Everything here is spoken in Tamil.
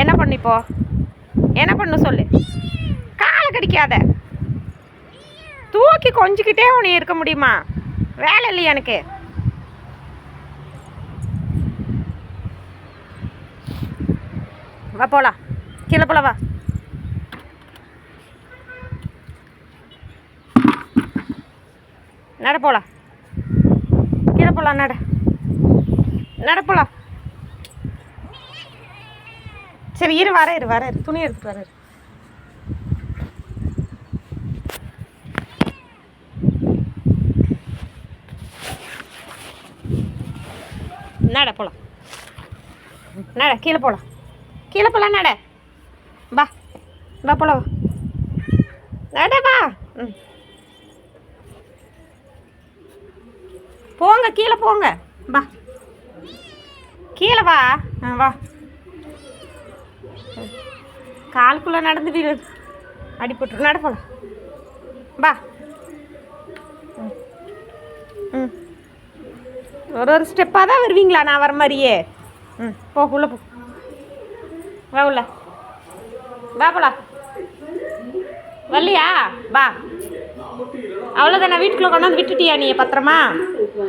என்ன பண்ணிப்போ என்ன பண்ணு சொல்லு. காலை கடிக்காத. தூக்கி கொஞ்சிக்கிட்டே உன்னை இருக்க முடியுமா? வேலை இல்லையா எனக்கு? வா போலாம். கீழே போல வா. நட போலாம். கீழே போலாம். நட போலாம். சரி இரு வர துணி எடுத்துட்டு வர. நட போலாம். நட கீழே போலாம். நட வா போலாம். நட வா. போங்க கீழே போங்க. வா கீழே வா. வா காலுக்குள்ளே நடந்துட்டு அடிபட்டு. நட போலாம். வா. ஒரு ஸ்டெப்பாக தான் வருவீங்களா நான் வர மாதிரியே? போ உள்ள போ. வா உள்ள வா போலாம். வரலையா? வா. அவ்வளோதானே, வீட்டுக்குள்ளே கொண்டாந்து விட்டுட்டியா நீ பத்திரமா?